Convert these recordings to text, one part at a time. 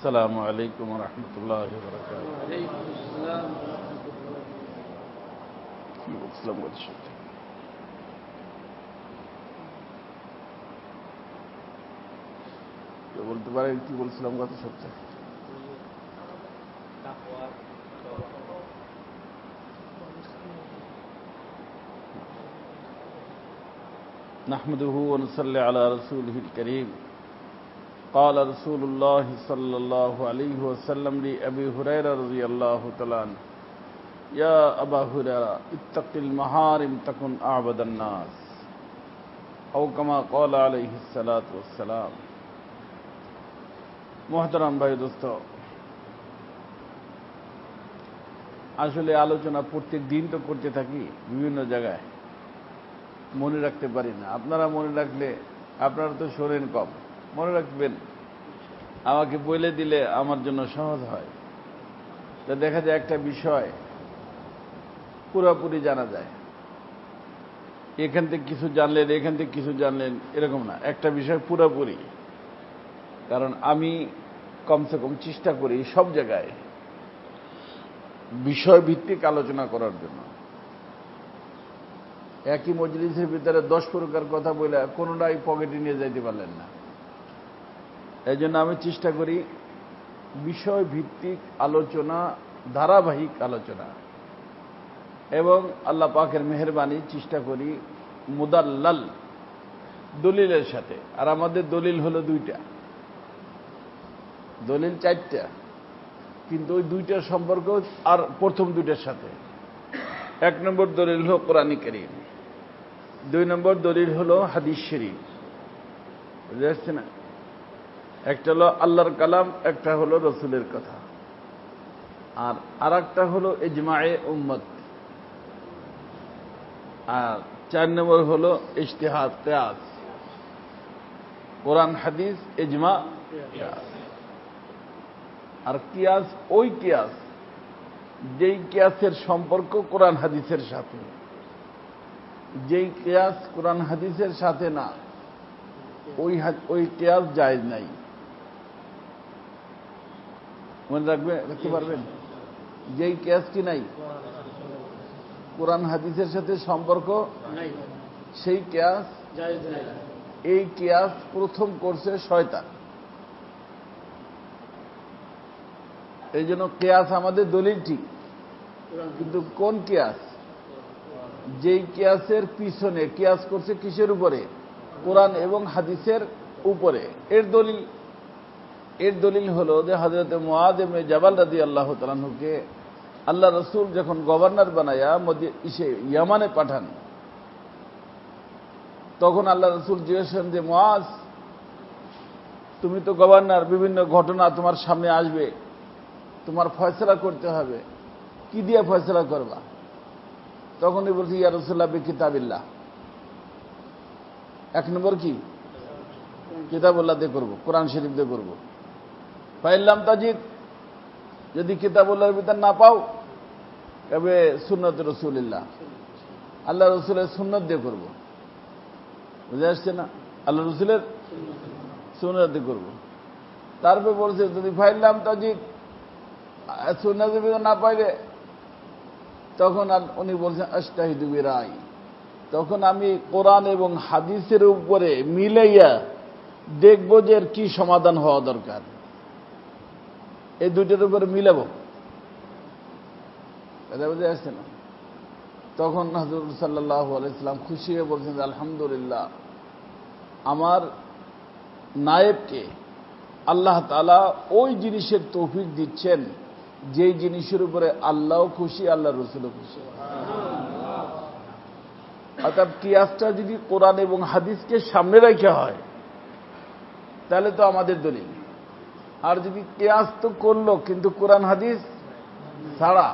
السلام عليكم ورحمة الله وبركاته. وعليكم السلام ورحمة الله السلام عليكم. বলতে পারেন কি বলছিলাম গত সপ্তাহে? نحمده ونصلي على رسوله الكريم. قال رسول الله صلى الله عليه وسلم لأبي هريرة رضي الله تعالى عنه: يا أبا هريرة اتق المحارم تكن أعبد الناس، أو كما قال عليه الصلاة والسلام. মোহতারাম ভাই দোস্ত, আসলে আলোচনা প্রত্যেক দিন তো করতে থাকি বিভিন্ন জায়গায়, মনে রাখতে পারি না। আপনারা মনে রাখলে, আপনারা তো শোনেন কম, মনে রাখবেন, আমাকে বলে দিলে আমার জন্য সহজ হয়। তা দেখা যায় একটা বিষয় পুরোপুরি জানা যায়, এখান থেকে কিছু জানলেন, এখান থেকে কিছু জানলেন, এরকম না, একটা বিষয় পুরোপুরি। কারণ আমি কমসে কম চেষ্টা করি সব জায়গায় বিষয় ভিত্তিক আলোচনা করার জন্য। একই মজলিসের ভিতরে 10 প্রকার কথা বলে কোনোটাই পকেটে নিয়ে যাইতে পারলেন না। এই জন্য আমি চেষ্টা করি বিষয় ভিত্তিক আলোচনা, ধারাবাহিক আলোচনা, এবং আল্লাহ পাকের মেহেরবানি চেষ্টা করি মুদাল্লাল দলিলের সাথে। আর আমাদের দলিল হলো 2টা, দলিল 4টা, কিন্তু ওই 2টার সম্পর্ক আর প্রথম 2টার সাথে। 1 নম্বর দলিল হলো কোরআন কারীম, 2 নম্বর দলিল হলো হাদিস শরীফ। বুঝতে পারছেন না? একটা হলো আল্লাহর কালাম, একটা হলো রসুলের কথা, আর আরেকটা হলো ইজমায়ে উম্মত, আর 4 নম্বর হলো ইজতিহাদ কিয়াস। কোরআন, হাদিস, ইজমা, কিয়াস। আর কিয়াস ওই কিয়াস যেই কিয়াসের সম্পর্ক কোরআন হাদিসের সাথে, যেই কিয়াস কোরআন হাদিসের সাথে না, ওই কিয়াস জায়েজ নাই। মনে রাখতে পারবেন? যেই কিয়াস কি নাই, কোরআন হাদিসের সাথে সম্পর্ক সেই কিয়াস জায়েজ নাই। এই কিয়াস প্রথম করছে শয়তান। এই জন্য কিয়াস আমাদের দলিল ঠিক, কিন্তু কোন কিয়াস? যেই কিয়াসের পিছনে কিয়াস করছে কিসের উপরে? কোরআন এবং হাদিসের উপরে। এর দলিল হলো যে হযরত মুআয ইবনে জাবাল রাদিয়াল্লাহু তাআলা আনহুকে আল্লাহ রাসূল যখন গভর্নর বানায়া ইয়ামানে পাঠান, তখন আল্লাহ রাসূল জিজ্ঞেস করেন যে মুআয, তুমি তো গভর্নর, বিভিন্ন ঘটনা তোমার সামনে আসবে, তোমার ফয়সালা করতে হবে, কি দিয়ে ফয়সালা করবা? তখনই বলছি, ইয়া রাসূলুল্লাহ বিকিতাবিল্লাহ। 1 নম্বর কি? কিতাবুল্লাহ দিয়ে করবো, কোরআন শরীফ দিয়ে করবো। ফাইল্লাম তাজিদ, যদি কিতাবুল্লাহর ভিতর না পাও, তবে সুন্নত রাসূলুল্লাহ, আল্লাহ রসুলের সুন্নত দিয়ে করবো। বুঝে আসছে না? আল্লাহ রসুলের সুন্নত দিয়ে করবো। তারপরে বলছে, যদি ফাইল্লাম তাজিদ, সুন্নতের ভিতর না পাইলে, তখন উনি বলছেন আজতাহিদু বিরাই, তখন আমি কোরআন এবং হাদিসের উপরে মিলাইয়া দেখব যে এর কি সমাধান হওয়া দরকার, এই 2টার উপরে মিলাব। কথা বুঝে আসছে না? তখন হযরত সাল্লাল্লাহু আলাইহি সাল্লাম খুশি হয়ে বলছেন, আলহামদুলিল্লাহ, আমার নায়েবকে আল্লাহ তাআলা ওই জিনিসের তৌফিক দিচ্ছেন যেই জিনিসের উপরে আল্লাহও খুশি, আল্লাহ রসুলও খুশি। অর্থাৎ কিয়াসটা যদি কোরআন এবং হাদিসকে সামনে রাখা হয়, তাহলে তো আমাদের দলিল। আর যদি কিয়াস তো করলো, কিন্তু কোরআন হাদিস ছাড়া,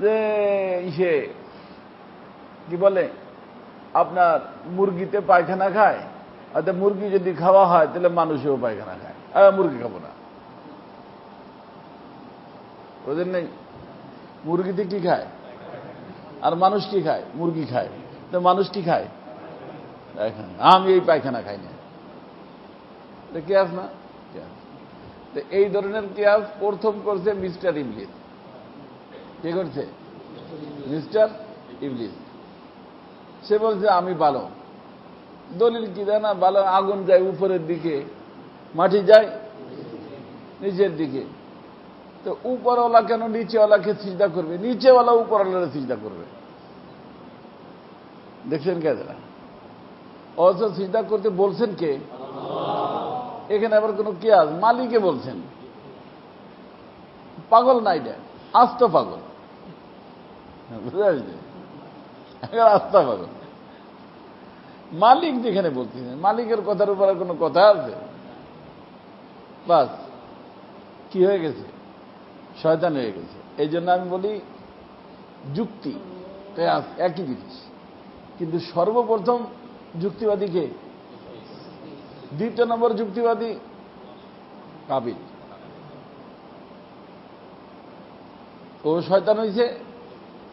যে কি বলে আপনার মুরগিতে পায়খানা খায়, অর্থাৎ মুরগি যদি খাওয়া হয় তাহলে মানুষেও পায়খানা খায়, মুরগি খাবো না। ওদের নেই, মুরগিতে কি খায় আর মানুষ কি খায়? মুরগি খায়। তো মানুষ কি খায়? পায়খানা। আমি এই পায়খানা খাই না, কিয়াস না? তো এই ধরনের কিয়াস প্রথম করছে মিস্টার ইবলিস। কে করছে? মিস্টার ইবলিস। সে বলছে আমি ভালো। দলিল কি দেয় না? ভালো আগুন যায় উপরের দিকে, মাটি যায় নিচের দিকে। তো উপরওয়ালা কেন নিচেওয়ালাকে সিজদা করবে? নিচেওয়ালা উপরওয়ালাকে সিজদা করবে। দেখছেন কে? অথচ সিজদা করতে বলছেন কে? এখানে আবার কোন কিয়াস মালিকে বলছেন। পাগল না এটা, আস্ত পাগল। বুঝতে পারছি? আস্ত পাগল। মালিক যেখানে বলতেছেন, মালিকের কথার উপরে কোনো কথা আছে? বাস কি হয়ে গেছে? শয়তান হয়ে গেছে। এই জন্য আমি বলি যুক্তি কিয়াস একই জিনিস, কিন্তু সর্বপ্রথম যুক্তিবাদী কে? দ্বিতীয় নম্বর যুক্তিবাদী কাবিল। ও শয়তান হয়েছে,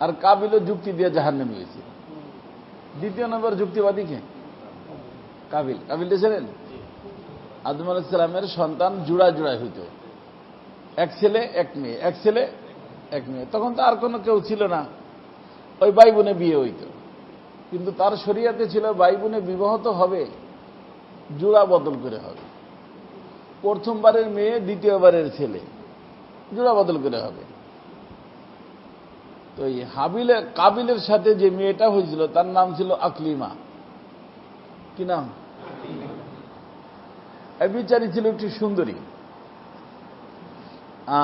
আর কাবিলও যুক্তি দিয়ে জাহান্নামী হয়েছে। দ্বিতীয় নম্বর যুক্তিবাদী কে? কাবিল। কাবিলটা ছিলেন আদম আলাইহিস সালামের সন্তান জোড়া জোড়ায় হইত, এক ছেলে এক মেয়ে, এক ছেলে এক মেয়ে। তখন তো আর কোনো কেউ ছিল না, ওই ভাই বোনে বিয়ে হইত। কিন্তু তার শরিয়াতে ছিল ভাই বোনে বিবাহ তো হবে, জোড়া বদল করে হবে। প্রথমবারের মেয়ে দ্বিতীয়বারের ছেলে, জোড়া বদল করে হবে। তো এই কাবিলের সাথে যে মেয়েটা হয়েছিল তার নাম ছিল আকলিমা। কি নাম? এই বিচারী ছিল একটু সুন্দরী।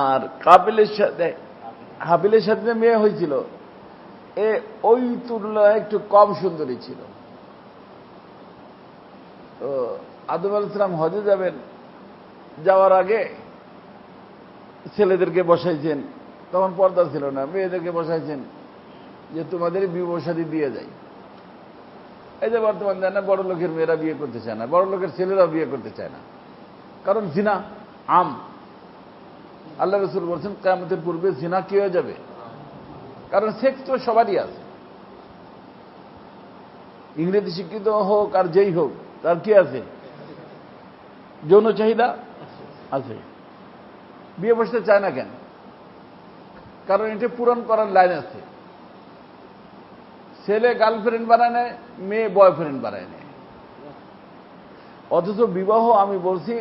আর হাবিলের সাথে যে মেয়ে হয়েছিল ওই তুলনায় একটু কম সুন্দরী ছিল। তো আদম আলাইহিস সালাম হজে যাবেন, যাওয়ার আগে ছেলেদেরকে বসাইছেন, তখন পর্দা ছিল না, মেয়েদেরকে বসাইছেন যে তোমাদের বিবাহ শাদী দিয়ে যায়। এই যে বর্তমান যায় না, বড় লোকের মেয়েরা বিয়ে করতে চায় না, বড় লোকের ছেলেরা বিয়ে করতে চায় না, কারণ জিনা আম। আল্লাহ রাসূল বলছেন কিয়ামতের পূর্বে জিনা কি হয়ে যাবে? কারণ সেক্স তো সবারই আছে। ইংরেজি শিক্ষিত হোক আর যেই হোক, তার কি আছে? যৌন চাহিদা আছে। বিয়ে বসতে চায় না কেন? কারণ এটা পূরণ করার লাইন আছে। ছেলে গার্লফ্রেন্ড বানায় নেয়, মেয়ে বয়ফ্রেন্ড বানায় নেয়। অথচ বিবাহ, আমি বলছি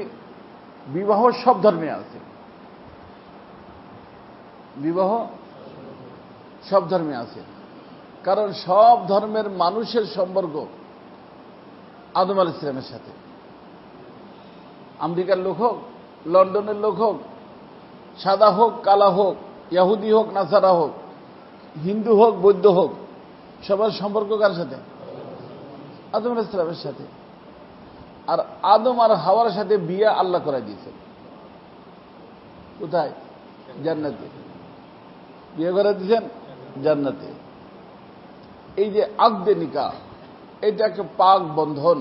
বিবাহ সব ধর্মে আছে। বিবাহ সব ধর্মে আছে, কারণ সব ধর্মের মানুষের সম্পর্ক আদম আলাইহিস সালামের সাথে। আমেরিকার লোক হোক, লন্ডনের লোক হোক, সাদা হোক কালা হোক, ইহুদি হোক নাসারা হোক, হিন্দু হোক বৌদ্ধ হোক, সবার সম্পর্ক কার সাথে? আদম আলাইহিস সালামের সাথে। আর আদম আর হাওয়ার সাথে বিয়ে আল্লাহ করাই দিয়েছেন। কোথায়? জান্নাতে। বিয়ে করে দিয়েছেন জান্নাতে। এই যে আকদে নিকাহ, এটা একটা পাক বন্ধন।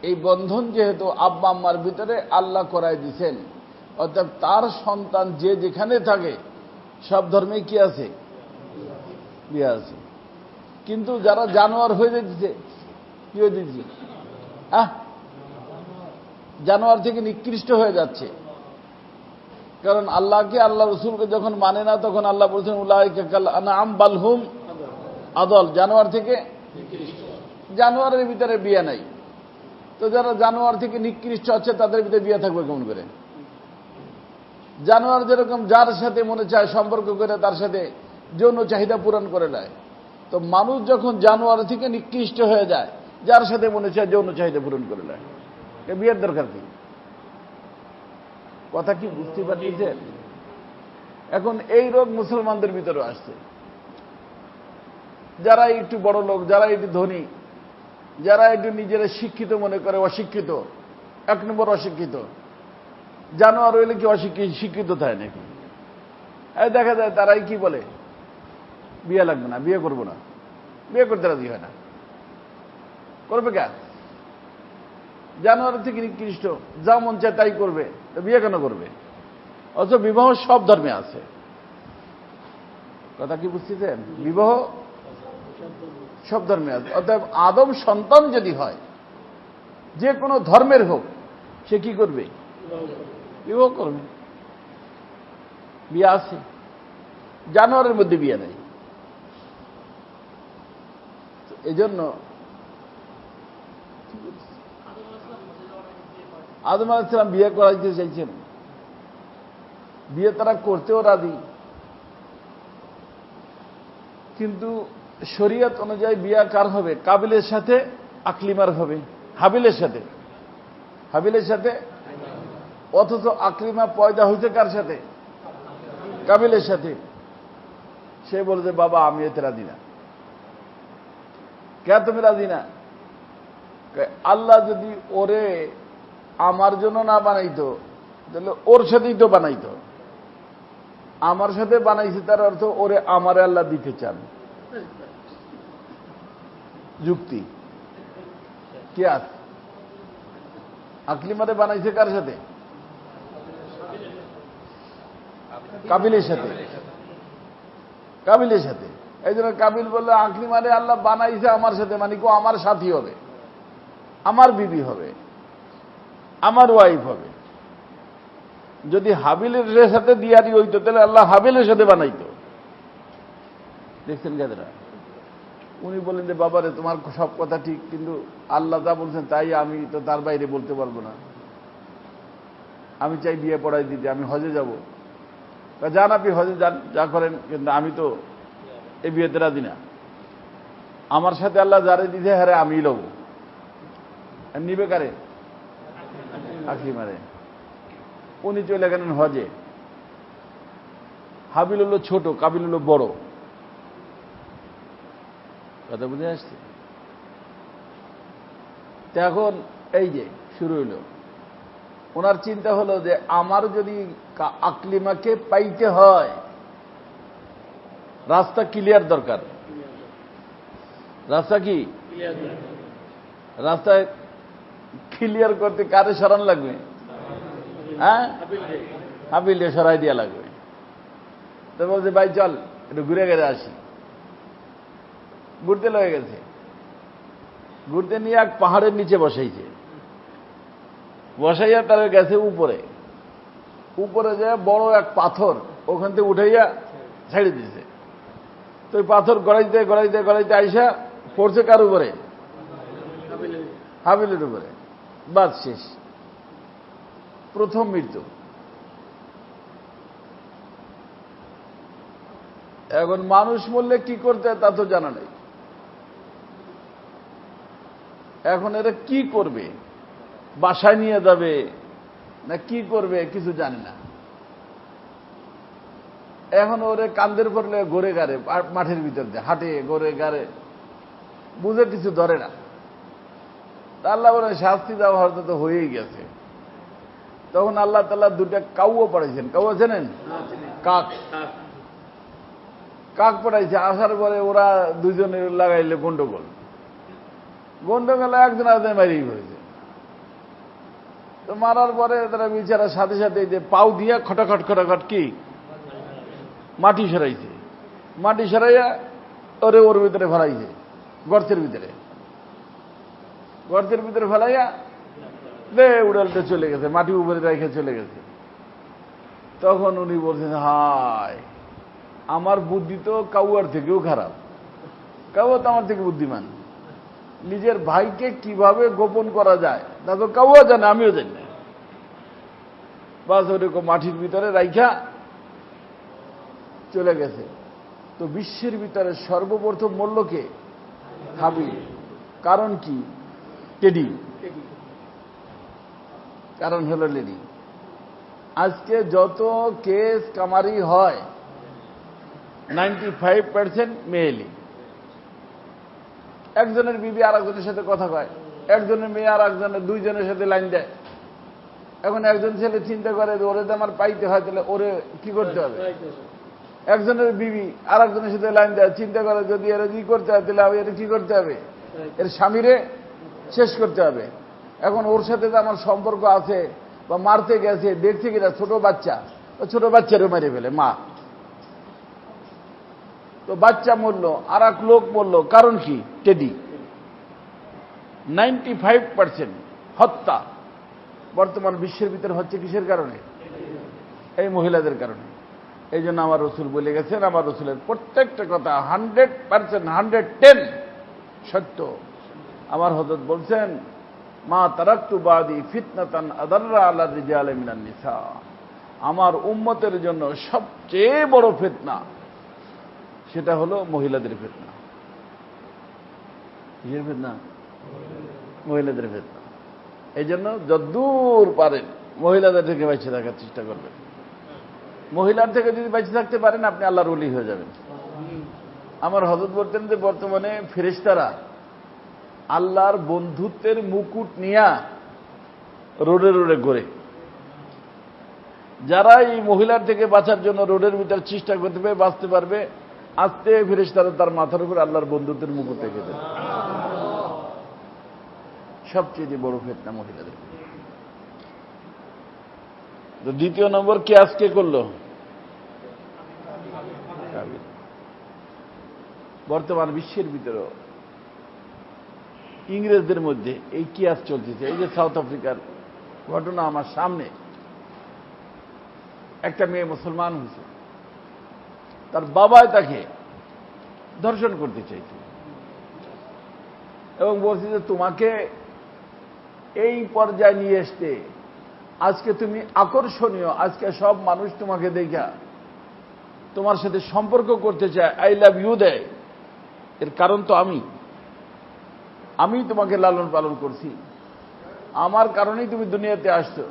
এই বন্ধন যেহেতু আব্বা আম্মার ভিতরে আল্লাহ করাই দিয়েছেন, অর্থাৎ তার সন্তান যে যেখানে থাকে সব ধর্মে কি আছে? বিয়ে আছে। কিন্তু যারা জানোয়ার হয়ে যেতেছে, কি হয়ে যেতেছে? জানোয়ার থেকে নিকৃষ্ট হয়ে যাচ্ছে। কারণ আল্লাহকে, আল্লাহ রসুলকে যখন মানে না, তখন আল্লাহ বলছেন উলাইকা কাল আনআম বাল হুম আদল। জানোয়ার থেকে, জানোয়ারের ভিতরে বিয়ে নাই। তো যারা জানোয়ার থেকে নিকৃষ্ট হচ্ছে তাদের ভিতরে বিয়ে থাকবে কেমন করে? জানোয়ার যেরকম যার সাথে মনে চায় সম্পর্ক করে তার সাথে যৌন চাহিদা পূরণ করে নেয়, তো মানুষ যখন জানোয়ার থেকে নিকৃষ্ট হয়ে যায়, যার সাথে মনে চায় যৌন চাহিদা পূরণ করে নেয়, বিয়ের দরকার কি? কথা কি বুঝতে পারছেন? এখন এই রোগ মুসলমানদের ভিতরে আসছে। যারা একটু বড় লোক, যারা একটু ধনী, যারা একটু নিজেরা শিক্ষিত মনে করে, অশিক্ষিত, এক নম্বর অশিক্ষিত। জানোয়ার হইলে কি শিক্ষিত থাকে নাকি? দেখা যায় তারাই কি বলে, বিয়ে লাগবে না, বিয়ে করবো না, বিয়ে করতে রাজি হয় না। করবে কেন? জানোয়ার থেকে নিকৃষ্ট, যা মন চায় তাই করবে, তো বিয়ে কেন করবে? অথচ বিবাহ সব ধর্মে আছে। কথা কি বুঝতেছেন? বিবাহ সব ধর্মে আছে। অর্থাৎ আদম সন্তান যদি হয়, যে কোনো ধর্মের হোক, সে কি করবে? বিবাহ করবে, বিয়ে আছে, জানোয়ারের মধ্যে বিয়ে নেই। এই জন্য আদম আলাইহিস সালাম বিয়ে করাইতে চাইছেন, বিয়ে তারা করতেও রাজি, কিন্তু শরীয়ত অনুযায়ী বিয়ে কার হবে? কাবিলের সাথে আকলিমার হবে, হাবিলের সাথে, হাবিলের সাথে। অথচ আকলিমা পয়দা হইতে কার সাথে? কাবিলের সাথে। সে বলে যে বাবা আমি এতে রাজি না। কে তুমি রাজি না? আল্লাহ যদি ওরে আমার জন্য না বানাইতো তাহলে ওর সাথেই তো বানাইতো। আমার সাথে বানাইছে তার অর্থ ওরে আমারে আল্লাহ দিতে চান। যুক্তি কি আছে? আকলিমারে বানাইছে কার সাথে? কাবিলের সাথে, কাবিলের সাথে। এই জন্য কাবিল বললে আকলিমারে আল্লাহ বানাইছে আমার সাথে, মানে কি আমার সাথী হবে, আমার বিবি হবে, আমার ওয়াইফ হবে। যদি হাবিলের সাথে দিয়ারি হইতো তাহলে আল্লাহ হাবিলের সাথে বানাইতো। দেখছেন গাদেরা? উনি বলেন যে বাবারে তোমার সব কথা ঠিক, কিন্তু আল্লাহ যা বলছেন তাই, আমি তো তার বাইরে বলতে পারবো না। আমি চাই বিয়ে পড়াই দিতে, আমি হজে যাব। যান আপনি হজে যান, যা করেন, কিন্তু আমি তো এই বিয়েতে রাজি না। আমার সাথে আল্লাহ যারে দিতে হারে আমি লব। নিবে কারে? আকলিমারে। উনি চলে গেলেন হজে। হাবিল হলো ছোট, কাবিল হলো বড়। কথা বুঝে আসছে? এখন এই যে শুরু হইল, ওনার চিন্তা হলো যে আমার যদি আকলিমাকে পাইতে হয় রাস্তা ক্লিয়ার দরকার। রাস্তা কি? রাস্তা ক্লিয়ার করতে কারে সরান লাগবে? হ্যাঁ, হাবিলে সরাই দিয়া লাগবে। তো বলছে ভাই চল একটু ঘুরে গেড়ে আসি। ঘুরতে লয়ে গেছে, ঘুরতে নিয়ে এক পাহাড়ের নিচে বসাইছে। বসাইয়া তারা গেছে উপরে। উপরে যায় বড় এক পাথর, ওখান থেকে উঠাইয়া ছেড়ে দিছে। তো ওই পাথর গড়াইতে গড়াইতে গড়াইতে আইসা পড়ছে কার উপরে? হাবিলের উপরে। বাদ শেষ, প্রথম মৃত্যু। এখন মানুষ মরলে কি করতে তা তো জানা নেই। এখন এরা কি করবে? বাসায় নিয়ে যাবে না কি করবে কিছু জানে না। এখন ওরে কান্দের পড়লে ঘরে গাড়ে, মাঠের ভিতর দিয়ে হাঁটে, ঘরে গাড়ে, বুঝে কিছু ধরে না। আল্লাহ বলে শাস্তি দেওয়া হয়তো তো হয়েই গেছে। তখন আল্লাহ তাআলা দুটা কাউও পাঠাইছেন। কাউ জানেন? কাক। কাক পাঠাইছে। আসার পরে ওরা দুজনে লাগাইলে গন্ডগোল। গন্ডগোলে একজন আরেকজন মারিয়ে পড়েছে। তো মারার পরে তারা বিচারা সাথে সাথে যে পাও দিয়া খটাখট খটাখট কি মাটি সরাইছে। মাটি সরাইয়া ওরে ওর ভিতরে ফেলাইছে, গর্তের ভিতরে। গর্তের ভিতরে ফেলাইয়া দে উড়ালতে চলে গেছে, মাটি উপরে রেখে চলে গেছে। তখন উনি বলছেন হায়, আমার বুদ্ধি তো কাউয়ার থেকেও খারাপ। কাউয়া তো আমার থেকে বুদ্ধিমান। নিজের ভাইকে কিভাবে গোপন করা যায় তা তো কাউয়া জানে, আমিও জানি না। বাস ওরকম মাটির ভিতরে রাইখা চলে গেছে। তো বিশ্বের ভিতরে সর্বপ্রথম মূল্যকে হাবিল। কারণ কি? টেডি। কারণ হলো লেডি। আজকে যত কেস কামারি হয় 95% মেয়েলি। একজনের বিবি আর একজনের সাথে কথা কয়, একজনের মেয়ে আর একজনের, দুইজনের সাথে লাইন দেয়। এখন একজন ছেলে চিন্তা করে ওরে তো আমার পাইতে হয়, তাহলে ওরে কি করতে হবে? একজনের বিবি আর একজনের সাথে লাইন দেয়, চিন্তা করে যদি এর কি করতে হয় তাহলে এর কি করতে হবে? এর স্বামীরে শেষ করতে হবে। এখন ওর সাথে তো আমার সম্পর্ক আছে, বা মারতে গেছে, দেখছে কিনা ছোট বাচ্চা, ছোট বাচ্চারও মেরে ফেলে মা। তো বাচ্চা মরল, আর এক লোক মরল, কারণ কি? টেডি। 95% হত্যা বর্তমান বিশ্বের ভিতরে হচ্ছে কিসের কারণে? এই মহিলাদের কারণে। এই জন্য আমার রসুল বলে গেছেন, আমার রসুলের প্রত্যেকটা কথা 100%, 110 সত্য। আমার হযরত বলছেন, মা তারাকতু বাদি ফিতনাতান আদাররা আলা রিজালি মিনান নিসা, আমার উম্মতের জন্য সবচেয়ে বড় ফিতনা সেটা হলো মহিলাদের ফিতনা। কিসের ফিতনা? মহিলাদের ফিতনা। এই জন্য যদ্দূর পারেন মহিলাদের থেকে বেঁচে থাকার চেষ্টা করবেন। মহিলার থেকে যদি বেঁচে থাকতে পারেন আপনি আল্লাহর ওলি হয়ে যাবেন। আমার হযরত বলতেন যে বর্তমানে ফেরেশতারা আল্লাহর বন্ধুত্বের মুকুট নিয়ে রোডে রোডে ঘোরে। যারা এই মহিলার থেকে বাঁচার জন্য রোডের ভিতর চেষ্টা করতে পারবে, বাঁচতে পারবে, আস্তে ফেরেশতারা তার মাথার উপর আল্লাহর বন্ধুত্বের মুকুট রেখে দেবে। সবচেয়ে বড় ফিতনা মহিলাদের। তো দ্বিতীয় নম্বর কে আজকে করলো? বর্তমান বিশ্বের ভিতরে ইংরেজদের মধ্যে এই কিয়াস চলতেছে। এই যে সাউথ আফ্রিকার ঘটনা আমার সামনে, একটা মেয়ে মুসলমান হয়েছে, তার বাবাই তাকে ধর্ষণ করতে চাইছে এবং বলছে যে তোমাকে এই পর্যায়ে নিয়ে আসতে আজকে তুমি আকর্ষণীয়, আজকে সব মানুষ তোমাকে দেখা তোমার সাথে সম্পর্ক করতে চায়, আই লাভ ইউ দেয়। এর কারণ তো আমি তোমাকে লালন পালন করছি, আমার কারণেই তুমি দুনিয়াতে আসছো।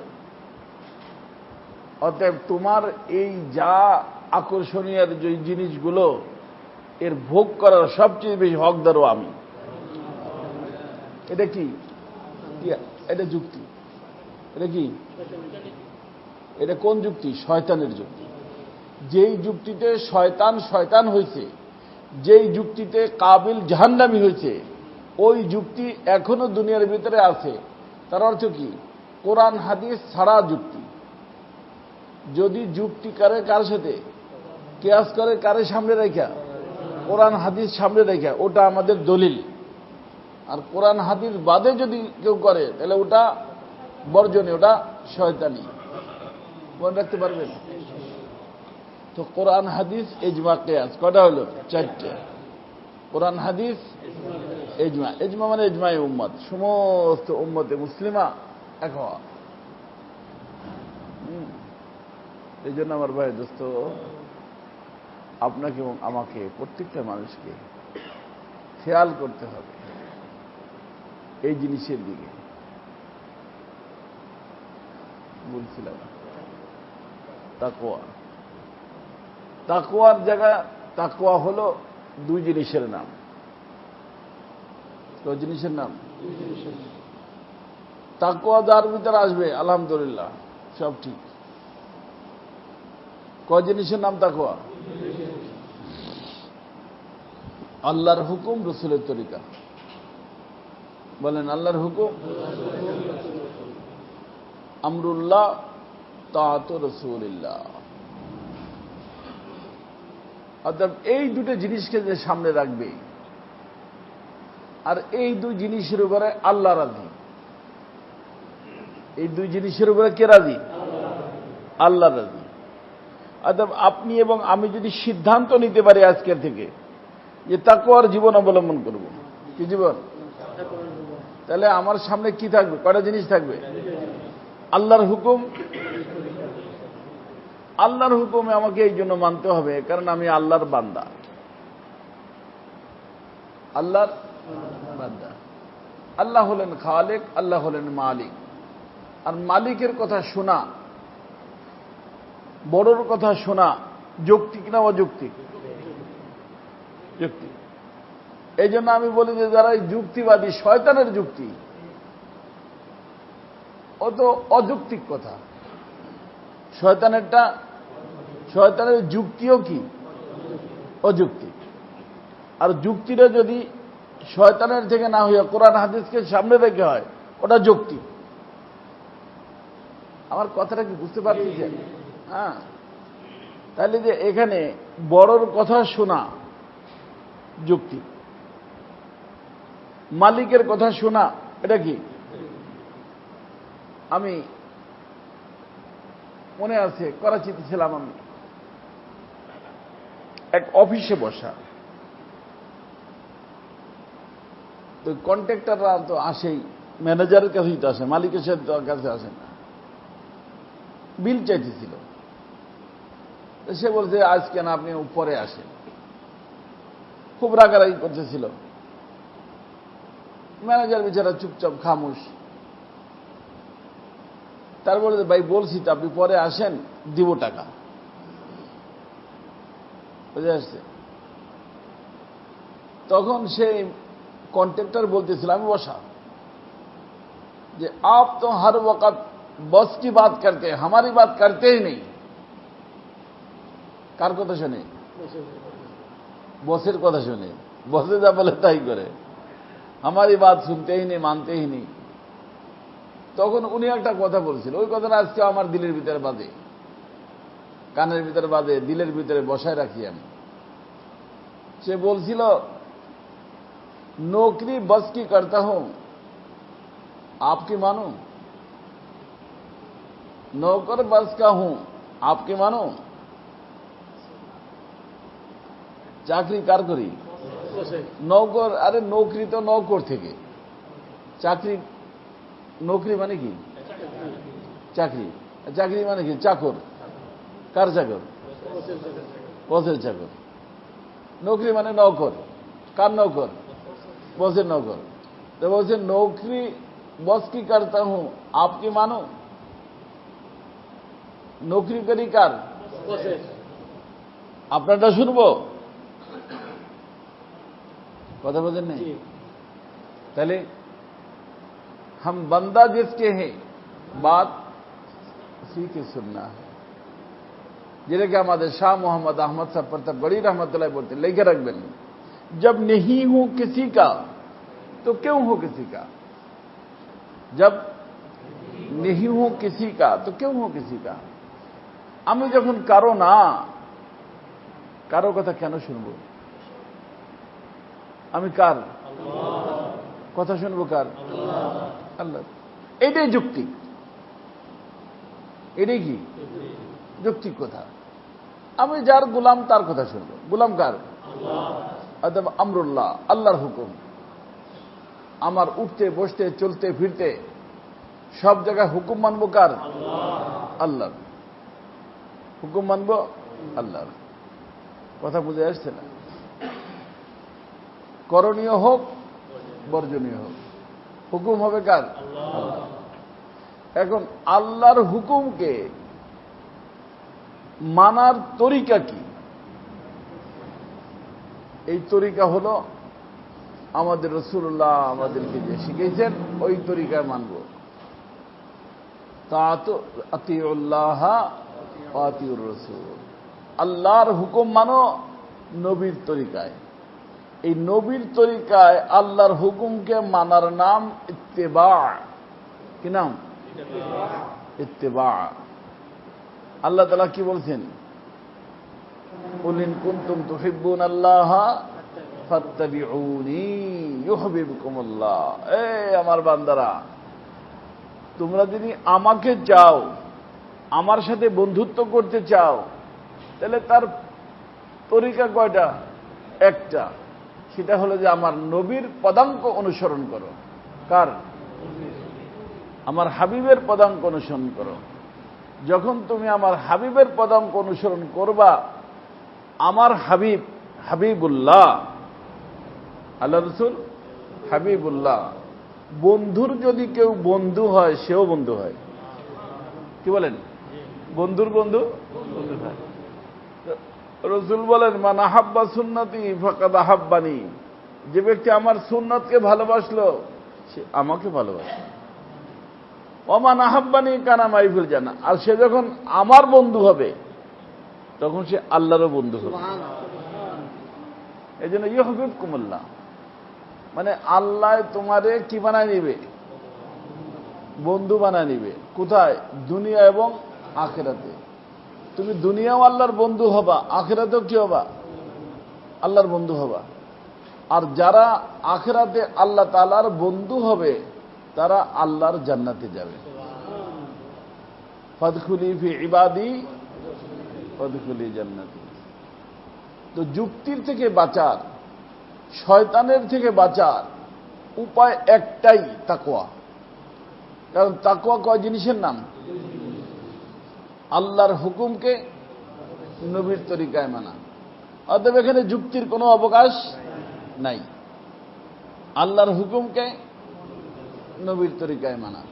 অতএব তোমার এই যা আকর্ষণীয় যে জিনিসগুলো, এর ভোগ করার সবচেয়ে বেশি হকদারও আমি। এটা কি? এটা যুক্তি। এটা কি? এটা কোন যুক্তি? শয়তানের যুক্তি। যেই যুক্তিতে শয়তান হয়েছে, যেই যুক্তিতে কাবিল জাহান্নামী হয়েছে, ওই যুক্তি এখনো দুনিয়ার ভিতরে আছে। তার অর্থ কি? কোরআন হাদিস ছাড়া যুক্তি। যদি যুক্তি করে কার সাথে, কিয়াস করে কারে সামনে রেখা? কোরআন হাদিস সামনে রেখা, ওটা আমাদের দলিল। আর কোরআন হাদিস বাদে যদি কেউ করে তাহলে ওটা বর্জনীয়, ওটা শয়তানি। মনে রাখতে পারবেন তো? কোরআন হাদিস ইজমা কিয়াস কয়টা হলো? 4টে। কোরআন হাদিস ইজমা। ইজমা মানে ইজমাই উম্মত, সমস্ত উম্মতে মুসলিমা এক হওয়া। এই জন্য আমার ভাই দোস্ত, আপনাকে এবং আমাকে, প্রত্যেকটা মানুষকে খেয়াল করতে হবে এই জিনিসের দিকে। বলছিলাম তাকওয়া। তাকওয়ার জায়গা, তাকওয়া হলো দুই জিনিসের নাম। কয় জিনিসের নাম? তাকওয়া যার ভিতরে আসবে আলহামদুলিল্লাহ সব ঠিক। কয় জিনিসের নাম তাকওয়া? আল্লাহর হুকুম, রসুলের তরিকা। বলেন আল্লাহর হুকুম, আমরুল্লাহ, তাআত রাসূলিল্লাহ। অর্থাৎ এই দুটো জিনিসকে যে সামনে রাখবে, আর এই দুই জিনিসের উপরে আল্লাহ রাজি। এই দুই জিনিসের উপরে কে রাজি? আল্লাহ রাজি। অর্থাৎ আপনি এবং আমি যদি সিদ্ধান্ত নিতে পারি আজকের থেকে যে তাকওয়ার জীবন অবলম্বন করব, কি জীবন, তাহলে আমার সামনে কি থাকবে? কয়টা জিনিস থাকবে? আল্লাহর হুকুম। আল্লাহর হুকুমে আমাকে এই জন্য মানতে হবে কারণ আমি আল্লাহর বান্দা। আল্লাহর বান্দা। আল্লাহ হলেন খালেক, আল্লাহ হলেন মালিক। আর মালিকের কথা শোনা, বড়র কথা শোনা যৌক্তিক না অযৌক্তিক? যুক্তি। এই জন্য আমি বলি যে যারা যুক্তিবাদী, শয়তানের যুক্তি, ও তো অযৌক্তিক কথা। শয়তানের যুক্তিও কি? অযৌক্তিক। আর যুক্তিটা যদি শয়তানের থেকে না হইয়া কোরআন হাদিসকে সামনে রেখে হয়, ওটা যৌক্তিক। আমার কথাটা কি বুঝতে পারছেন? হ্যাঁ। তাহলে যে এখানে বড়র কথা শোনা যুক্তি, মালিকের কথা শোনা এটা কি? আমি মনে আছে, করাচিতে ছিলাম আমি, এক অফিসে বসা, তো কন্ট্রাক্টররা তো আসেই, ম্যানেজারের কাছেই তো আসে, মালিকের সাথে কাছে আসে না। বিল চাইতেছিল, সে বলছে আজ কেন আপনি উপরে আসেন, খুব রাগারাগি করতেছিল। ম্যানেজার বেচারা চুপচাপ খামোশ। তারপরে ভাই বলছি তো আপনি পরে আসেন, দিব টাকা, বুঝে আসছে। তখন সেই কন্ট্রাক্টর বলতেছিল, আমি বসা, যে आप तो हर वक्त बॉस की बात करते हैं, हमारी बात करते ही नहीं। কার কথা শুনে? বসের কথা শুনে, বসে যা বলে তাই করে, हमारी बात सुनते ही नहीं, मानते ही नहीं। তখন উনি একটা কথা বলছিল, ওই কথাটা আজকে আমার দিলের ভিতরে বাজে, কানের ভিতরে বাজে, দিলের ভিতরে বসায় রাখি আমি। সে বলছিল, नौकरी बस की करता हूं, आपकी मानो, नौकर बस का हूं, आपकी मानो। চাকরি কার করি? নৌকর। আরে নৌকরি তো নৌকর থেকে, চাকরি, নৌকরি মানে কি? চাকরি। চাকরি মানে কি? চাকর। কার চাকর? বসের চাকর। নৌকরি মানে নৌকর। কার নৌকর? বসের নৌকর। তো বলছে নৌকরি বস কি করতা হুঁ, আপকি মানো। নৌকরি করি কার? আপনারটা শুনবো? কথা বলেন নেই? তাহলে हम बंदा जिसके हैं, बात उसी की सुनना है। যেটাকে আমাদের শাহ मोहम्मद अहमद साहब प्रतापगढ़ी रहमतुल्लाह बोलते, लिखे रखबेन, जब नहीं हूं किसी का तो क्यों हो किसी का, जब नहीं हूं किसी का तो क्यों हो किसी का। আমি যখন কারো না, কারো কথা কেন শুনবো? আমি কার কথা শুনবো? কার? আল্লাহ। এটাই যৌক্তিক, এটাই কি যৌক্তিক কথা। আমি যার গোলাম তার কথা শুনবো। গোলাম কার? অথবা আমরুল্লাহ, আল্লাহর হুকুম। আমার উঠতে বসতে চলতে ফিরতে সব জায়গায় হুকুম মানবো কার? আল্লাহর হুকুম মানবো, আল্লাহর। কথা বুঝে আসছে না? করণীয় হোক বর্জনীয় হোক, হুকুম হবে কার? আল্লাহ। এখন আল্লাহর হুকুমকে মানার তরিকা কি? এই তরিকা হলো আমাদের রাসূলুল্লাহ আমাদেরকে যে শিখিয়েছেন, ওই তরিকায় মানব। তাআতু আতিউল্লাহ ওয়া আতিউর রাসূল, আল্লাহর হুকুম মানো নবীর তরিকায়। এই নবীর তরিকায় আল্লাহর হুকুমকে মানার নাম ইত্তেবা। কি নাম? ইত্তেবা। আল্লাহ তাআলা কি বলছেন? কুল ইন কুনতুম তুহিব্বুনাল্লাহ ফাত্তাবিউনি ইউহিব্বুকুমুল্লাহ। এই আমার বান্দারা, তোমরা যদি আমাকে চাও, আমার সাথে বন্ধুত্ব করতে চাও, তাহলে তার তরিকা কয়টা? একটা, সেটা হলো যে আমার নবীর পদাঙ্ক অনুসরণ করো। কার? আমার হাবিবের পদাঙ্ক অনুসরণ করো। যখন তুমি আমার হাবিবের পদাঙ্ক অনুসরণ করবা, আমার হাবিব হাবিবুল্লাহ, আল্লাহ রাসূল হাবিবুল্লাহ। বন্ধুর যদি কেউ বন্ধু হয়, সেও বন্ধু হয়। কি বলেন? বন্ধুর বন্ধু বন্ধু হয়। রাসূল বলেন, মান আহাব্বা সুন্নতি ফাকাদ আহাব্বানি। যে ব্যক্তি আমার সুন্নতকে ভালোবাসলো, সে আমাকে ভালোবাসলো। ওমান আহাব্বানি কানা মাই ফিল জান্নাহ। আর সে যখন আমার বন্ধু হবে, তখন সে আল্লাহরও বন্ধু হবে। এই জন্য ইউহিব্বুকুমুল্লাহ, মানে আল্লাহ তোমারে কি বানায় নিবে? বন্ধু বানায় নিবে। কোথায়? দুনিয়া এবং আখিরাতে। তুমি দুনিয়াও আল্লাহর বন্ধু হবা, আখিরাতেও কি হবা? আল্লাহর বন্ধু হবা। আর যারা আখিরাতে আল্লাহ তাআলার বন্ধু হবে, তারা আল্লাহর জান্নাতে যাবে। ফাদখুলি ফি ইবাদি ফাদখুলি জান্নাতি। তো যুক্তির থেকে বাঁচার, শয়তানের থেকে বাঁচার উপায় একটাই, তাকওয়া। কারণ তাকওয়া কয় জিনিসের নাম? আল্লাহর হুকুমকে নবীর তরিকায় মানা। অতএব এখানে যুক্তির কোনো অবকাশ নাই। আল্লাহর হুকুমকে নবীর তরিকায় মানা।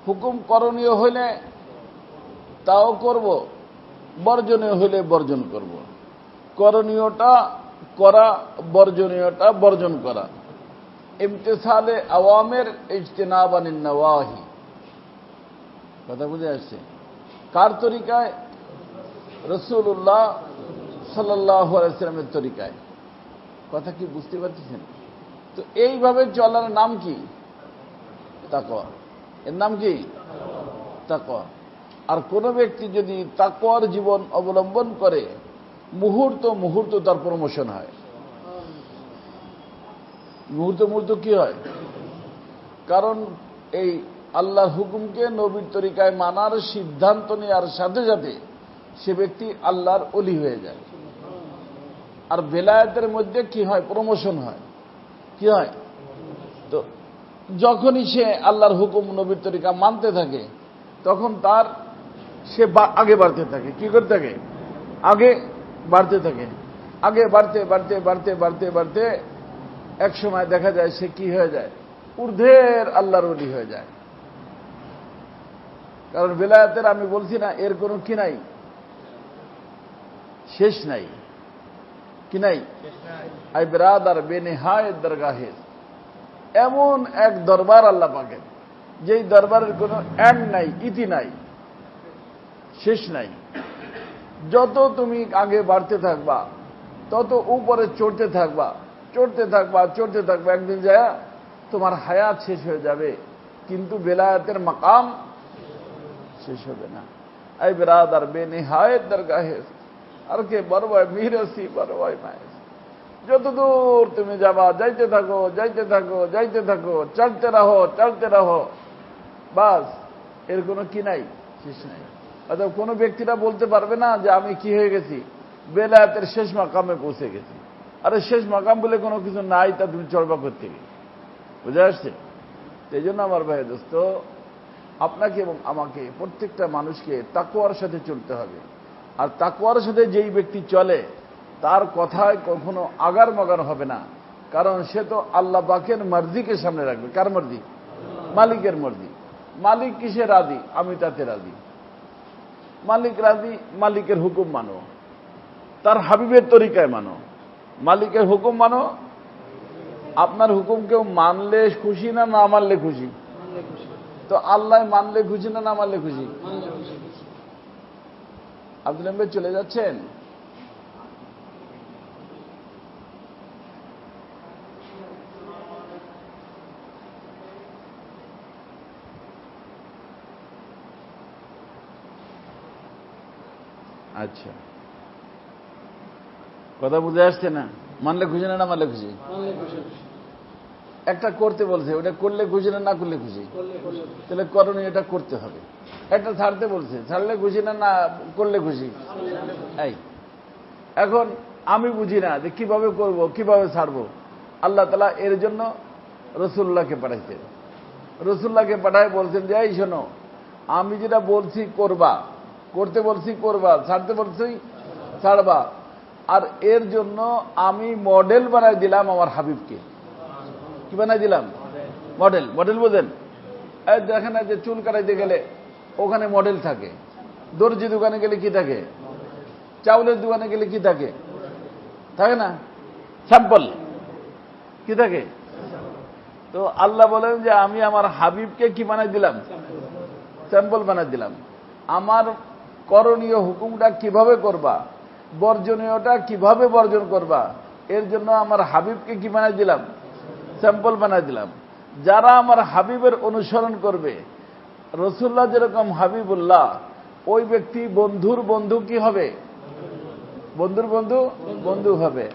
হুকুম করণীয় হইলে তাও করব, বর্জনীয় হইলে বর্জন করব। করণীয়টা করা, বর্জনীয়টা বর্জন করা। ইমতিসালে আওয়ামের ইজতিনাব আনিন নওয়াহি। কথা বুঝে আসছে? কার তরিকায়? রাসূলুল্লাহ সাল্লাল্লাহু আলাইহি ওয়াসাল্লামের তরিকায়। কথা কি বুঝতে পারছেন? তো এইভাবে চলার নাম কি? তাকওয়া। এর নাম কি? তাকওয়া। আর কোন ব্যক্তি যদি তাকওয়ার জীবন অবলম্বন করে, মুহূর্ত মুহূর্ত তার প্রমোশন হয়। মুহূর্ত মুহূর্ত কি হয়? কারণ এই আল্লাহর হুকুমকে নবীর তরিকায় মানার সিদ্ধান্ত নেওয়ার সাথে সাথে সে ব্যক্তি আল্লাহর ওলি হয়ে যায়। আর বেলায়েতের মধ্যে কি হয়? প্রমোশন হয়। কি হয়? তো যখনই সে আল্লাহর হুকুম নবীর তরিকা মানতে থাকে, তখন তার সে আগে বাড়তে থাকে। কি করতে থাকে? আগে বাড়তে থাকে। আগে বাড়তে বাড়তে বাড়তে বাড়তে বাড়তে এক সময় দেখা যায় সে কি হয়ে যায়? ঊর্ধ্বের আল্লাহর ওলি হয়ে যায়। কারণ বেলায়েতের, আমি বলছি না, এর কোনো কি নাই, শেষ নাই। কি নাই? আই বেরাদার বেনেহায়েত দরগাহে। এমন এক দরবার আল্লাহ পাকের, যেই দরবারের কোনো এন্ড নাই, ইতি নাই, শেষ নাই। যত তুমি আগে বাড়তে থাকবা, তত উপরে চড়তে থাকবা, চড়তে থাকবা, চড়তে থাকবা। একদিন যায় তোমার হায়াত শেষ হয়ে যাবে, কিন্তু বেলায়েতের মাকাম শেষ হবে না। আই বেরাদার বেনেহায়েত দরগাহে আর কে বরবায় মিহরসি বরবায় মায়েস। যতদূর তুমি যাবা, যাইতে থাকো, যাইতে থাকো, যাইতে থাকো, চলতে রহো, চলতে রহো। বাস, এর কোনো কি নাই, শেষ নাই। অর্থাৎ কোনো ব্যক্তিরা বলতে পারবে না যে আমি কি হয়ে গেছি, বেলায়েতের শেষ মাকামে পৌঁছে গেছি। আরে শেষ মাকাম বলে কোনো কিছু নাই, তা তুমি চড়বা করতে গিয়ে। বুঝে আসছে? এই জন্য আমার ভাই দোস্ত, আপনাকে এবং আমাকে, প্রত্যেকটা মানুষকে তাকওয়ার সাথে চলতে হবে। আর তাকওয়ার সাথে যেই ব্যক্তি চলে, তার কথায় কখনো আগার মাগার হবে না। কারণ সে তো আল্লাহ পাকের মর্জিকে সামনে রাখবে। কার মর্জি? মালিকের মর্জি। মালিক কিসে রাজি? আমি তাতে রাজি। মালিক রাজি, মালিকের হুকুম মানো, তার হাবিবের তরিকায় মানো। মালিকের হুকুম মানো। আপনার হুকুম কেউ মানলে খুশি না, না মানলে খুশি? তো আল্লাহ মানলে খুশি না, না মানলে খুশি? আব্দুল আহমেদ চলে যাচ্ছেন? আচ্ছা, কথা বুঝে আসছে না? মানলে খুশি না, না মানলে খুশি? একটা করতে বলছে, ওটা করলে খুশি না, না করলে খুশি? তাহলে করণীয় এটা করতে হবে। একটা ছাড়তে বলছে, ছাড়লে খুশি না, না করলে খুশি? এই এখন আমি বুঝি না যে কিভাবে করব, কিভাবে ছাড়বো। আল্লাহ তাআলা এর জন্য রাসূলুল্লাহকে পাঠাইছেন। রাসূলুল্লাহকে পাঠায় বলছেন যে এই শোনো, আমি যেটা বলছি করবা, করতে বলছি করবা, ছাড়তে বলছি ছাড়বা। আর এর জন্য আমি মডেল বানাই দিলাম আমার হাবিবকে। কি বানাই দিলাম? মডেল। মডেল বোঝেন? এই দেখেন না যে চুল কাটাইতে গেলে ওখানে মডেল থাকে, দর্জি দোকানে গেলে কি থাকে, চাউলের দোকানে গেলে কি থাকে, থাকে না? স্যাম্পল কি থাকে? তো আল্লাহ বলেন যে আমি আমার হাবিবকে কি বানাই দিলাম? স্যাম্পল বানাই দিলাম। আমার করণীয় হুকুমটা কিভাবে করবা, বর্জনীয়টা কিভাবে বর্জন করবা, এর জন্য আমার হাবিবকে কি বানাই দিলাম? স্যাম্পল বানাই দিলাম। যারা আমার হাবিবের অনুসরণ করবে, রাসূলুল্লাহ যেরকম হাবিবুল্লাহ, ওই ব্যক্তি বন্ধুর বন্ধু কি হবে? বন্ধুর বন্ধু বন্ধু হবে।